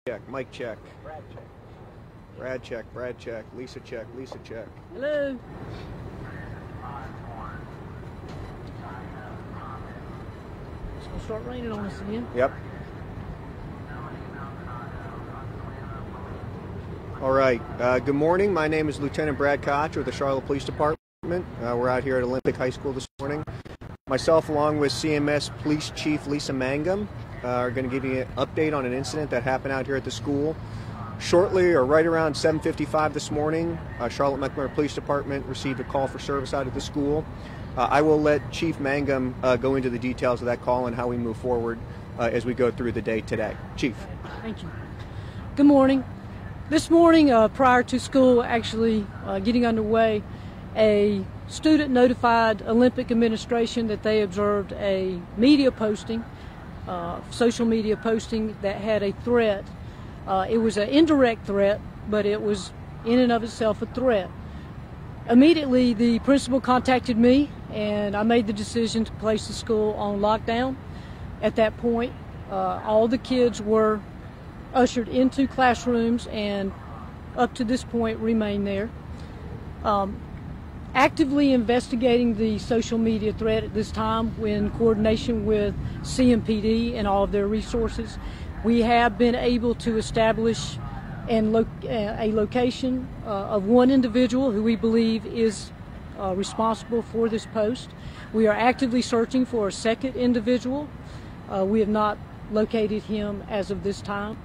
Check, Mike check. Brad check. Brad check, Brad check, Lisa check, Lisa check. Hello. It's gonna start raining on us again. Yep. All right. Good morning. My name is Lieutenant Brad Koch with the Charlotte Police Department. We're out here at Olympic High School this morning. Myself, along with CMS Police Chief Lisa Mangum, are going to give you an update on an incident that happened out here at the school. Shortly, or right around 7:55 this morning, Charlotte-Mecklenburg Police Department received a call for service out of the school. I will let Chief Mangum go into the details of that call and how we move forward as we go through the day today. Chief. Thank you. Good morning. This morning, prior to school actually getting underway, a student notified Olympic administration that they observed a media posting, social media posting that had a threat. It was an indirect threat, but it was in and of itself a threat. Immediately, the principal contacted me, and I made the decision to place the school on lockdown. At that point, all the kids were ushered into classrooms and up to this point remain there. Actively investigating the social media threat at this time in coordination with CMPD and all of their resources. We have been able to establish a location of one individual who we believe is responsible for this post. We are actively searching for a second individual. We have not located him as of this time.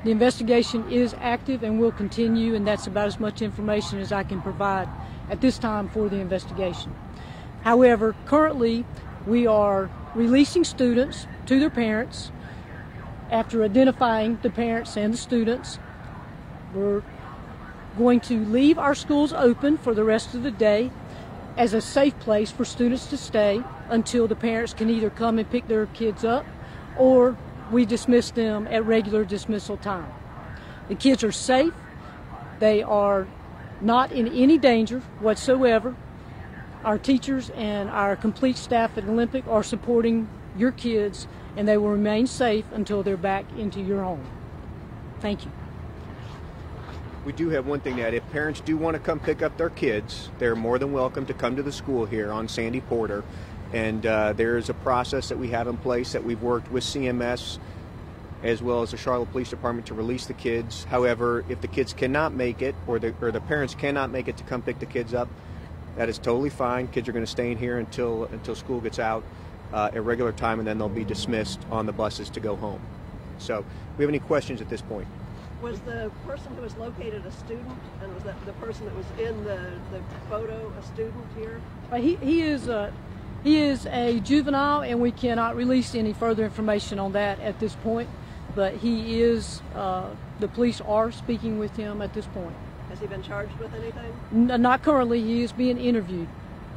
The investigation is active and will continue, and that's about as much information as I can provide at this time for the investigation. However, currently we are releasing students to their parents. After identifying the parents and the students, we're going to leave our schools open for the rest of the day as a safe place for students to stay until the parents can either come and pick their kids up or we dismiss them at regular dismissal time. The kids are safe. They are not in any danger whatsoever. Our teachers and our complete staff at Olympic are supporting your kids, and they will remain safe until they're back into your home. Thank you. We do have one thing to add. If parents do want to come pick up their kids, they're more than welcome to come to the school here on Sandy Porter. And there is a process that we have in place that we've worked with CMS as well as the Charlotte Police Department to release the kids. However, if the kids cannot make it or the parents cannot make it to come pick the kids up, that is totally fine. Kids are going to stay in here until school gets out at regular time, and then they'll be dismissed on the buses to go home. So, we have any questions at this point? Was the person who was located a student, and was that the person that was in the photo a student here? He is a juvenile, and we cannot release any further information on that at this point. But he is, the police are speaking with him at this point. Has he been charged with anything? Not currently. He is being interviewed.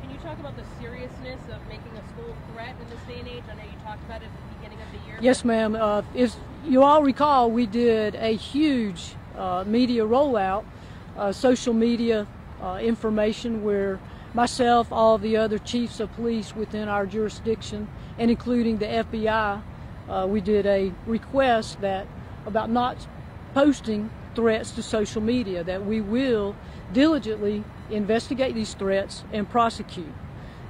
Can you talk about the seriousness of making a school threat in this day and age? I know you talked about it at the beginning of the year. Yes, ma'am. If you all recall, we did a huge media rollout, social media information where myself, all the other chiefs of police within our jurisdiction, and including the FBI, we did a request about not posting threats to social media, that we will diligently investigate these threats and prosecute.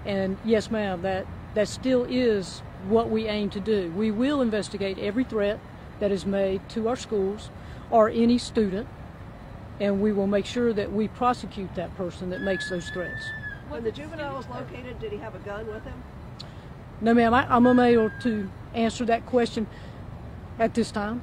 And yes, ma'am, that still is what we aim to do. We will investigate every threat that is made to our schools or any student, and we will make sure that we prosecute that person that makes those threats. When the juvenile was located, did he have a gun with him? No, ma'am, I'm unable to answer that question at this time.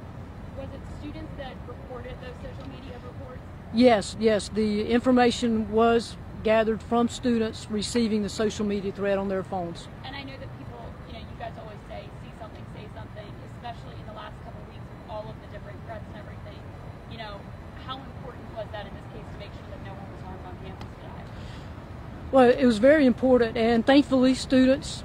Was it students that reported those social media reports? Yes, the information was gathered from students receiving the social media threat on their phones. And I know that people, you guys always say something, especially in the last couple of weeks with all of the different threats and everything. How important was that in this case to make sure that no one was harmed on campus today? Well, it was very important, and thankfully students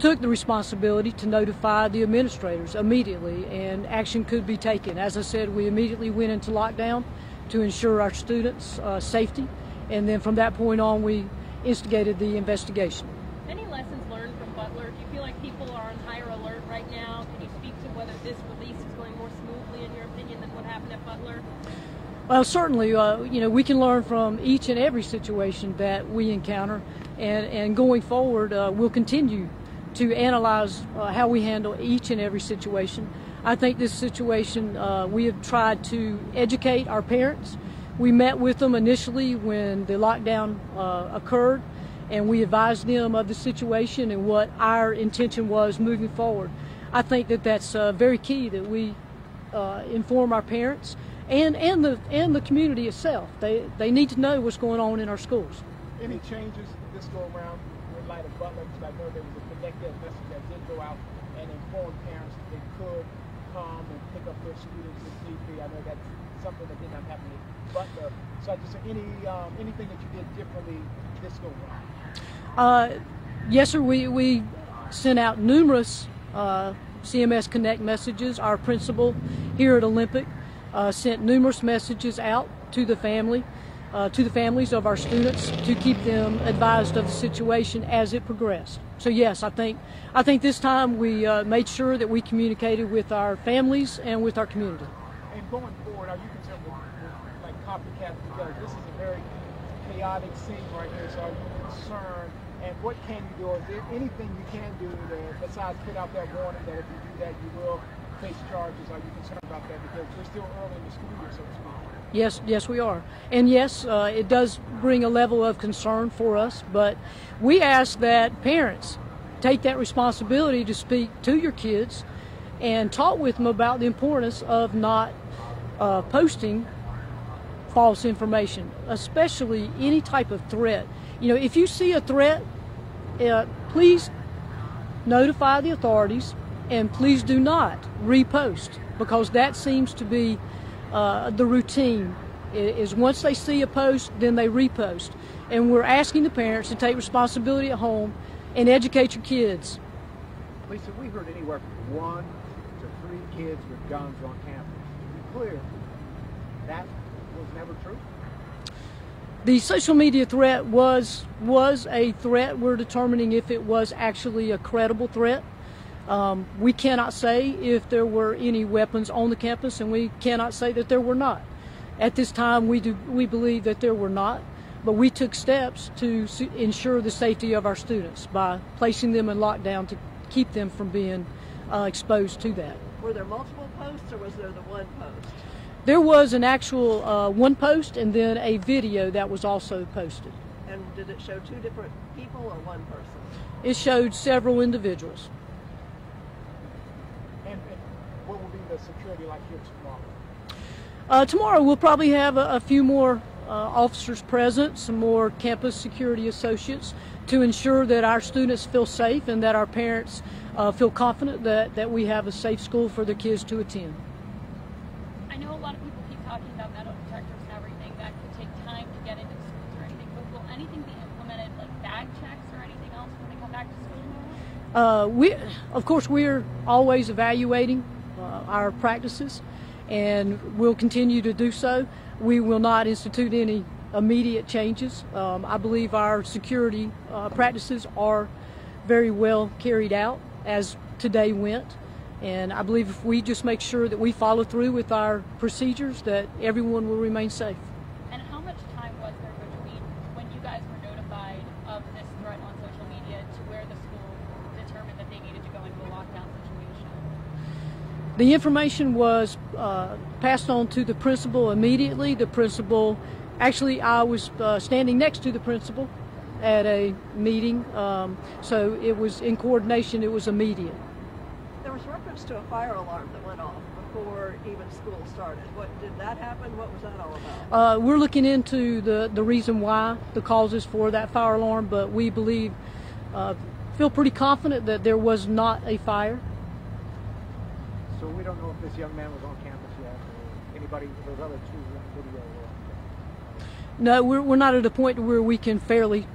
took the responsibility to notify the administrators immediately, and action could be taken. As I said, we immediately went into lockdown to ensure our students' safety, and then from that point on we instigated the investigation. Any lessons learned from Butler? Do you feel like people are on higher alert right now? Can you speak to whether this release is going more learn? Well, certainly, we can learn from each and every situation that we encounter, and going forward, we'll continue to analyze how we handle each and every situation. I think this situation, we have tried to educate our parents. We met with them initially when the lockdown occurred, and we advised them of the situation and what our intention was moving forward. I think that that's very key, that we inform our parents and the community itself. They need to know what's going on in our schools. Any changes this go around in light of Butler? Because I know there was a connected message that did go out and inform parents that they could come and pick up their students if need be. I know that's something that did not happen at Butler. So I just say anything that you did differently this go around? Yes, sir. We sent out numerous CMS Connect messages. Our principal here at Olympic sent numerous messages out to the families of our students to keep them advised of the situation as it progressed. So yes, I think this time we made sure that we communicated with our families and with our community. And going forward, are you concerned with like copycats? Because this is a very chaotic scene right here. So are you concerned? And what can you do? Is there anything you can do besides put out that warning that if you do that, you will face charges? Are you concerned about that? Because we're still early in the school year, so to speak. Yes, we are. And yes, it does bring a level of concern for us, but we ask that parents take that responsibility to speak to your kids and talk with them about the importance of not posting false information, especially any type of threat. If you see a threat, please notify the authorities, and please do not repost, because that seems to be the routine. Is once they see a post, then they repost. And we're asking the parents to take responsibility at home and educate your kids. Lisa, we heard anywhere from 1 to 3 kids with guns on campus. To be clear, that was never true? The social media threat was a threat. We're determining if it was actually a credible threat. We cannot say if there were any weapons on the campus, and we cannot say that there were not. At this time, we believe that there were not, but we took steps to ensure the safety of our students by placing them in lockdown to keep them from being exposed to that. Were there multiple posts, or was there the one post? There was an actual one post and then a video that was also posted. And did it show 2 different people or one person? It showed several individuals. And what will be the security like here tomorrow? Tomorrow we'll probably have a few more officers present, some more campus security associates, to ensure that our students feel safe and that our parents feel confident that we have a safe school for their kids to attend. I know a lot of people keep talking about metal detectors and everything. That could take time to get into schools or anything, but will anything be implemented, like bag checks or anything else when they come back to school? Of course, we're always evaluating our practices, and we'll continue to do so. We will not institute any immediate changes. I believe our security practices are very well carried out as today went, and I believe if we just make sure that we follow through with our procedures, that everyone will remain safe. And how much time was there between when you guys were notified of this threat on social media to where the school determined that they needed to go into a lockdown situation? The information was passed on to the principal immediately. The principal, actually I was standing next to the principal at a meeting, so it was in coordination, it was immediate. There was reference to a fire alarm that went off before even school started. What did that happen? What was that all about? We're looking into the reason why, the causes for that fire alarm, but we believe, feel pretty confident that there was not a fire. So we don't know if this young man was on campus yet, or anybody, those other 2 in the video were. No, we're not at a point where we can fairly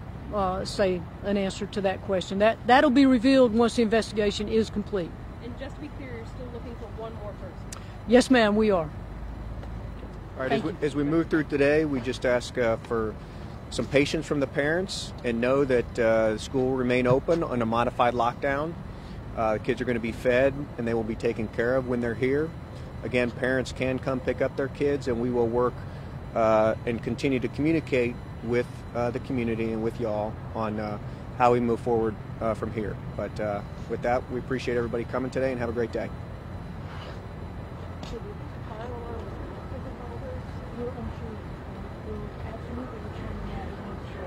say an answer to that question. That'll be revealed once the investigation is complete. And just to be clear, you're still looking for one more person? Yes, ma'am, we are. All right, as we move through today, we just ask for some patience from the parents and know that the school will remain open on a modified lockdown. The kids are going to be fed and they will be taken care of when they're here. again, parents can come pick up their kids, and we will work and continue to communicate with the community and with y'all on how we move forward from here. But with that, we appreciate everybody coming today, and have a great day.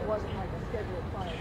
It wasn't like a scheduled fire.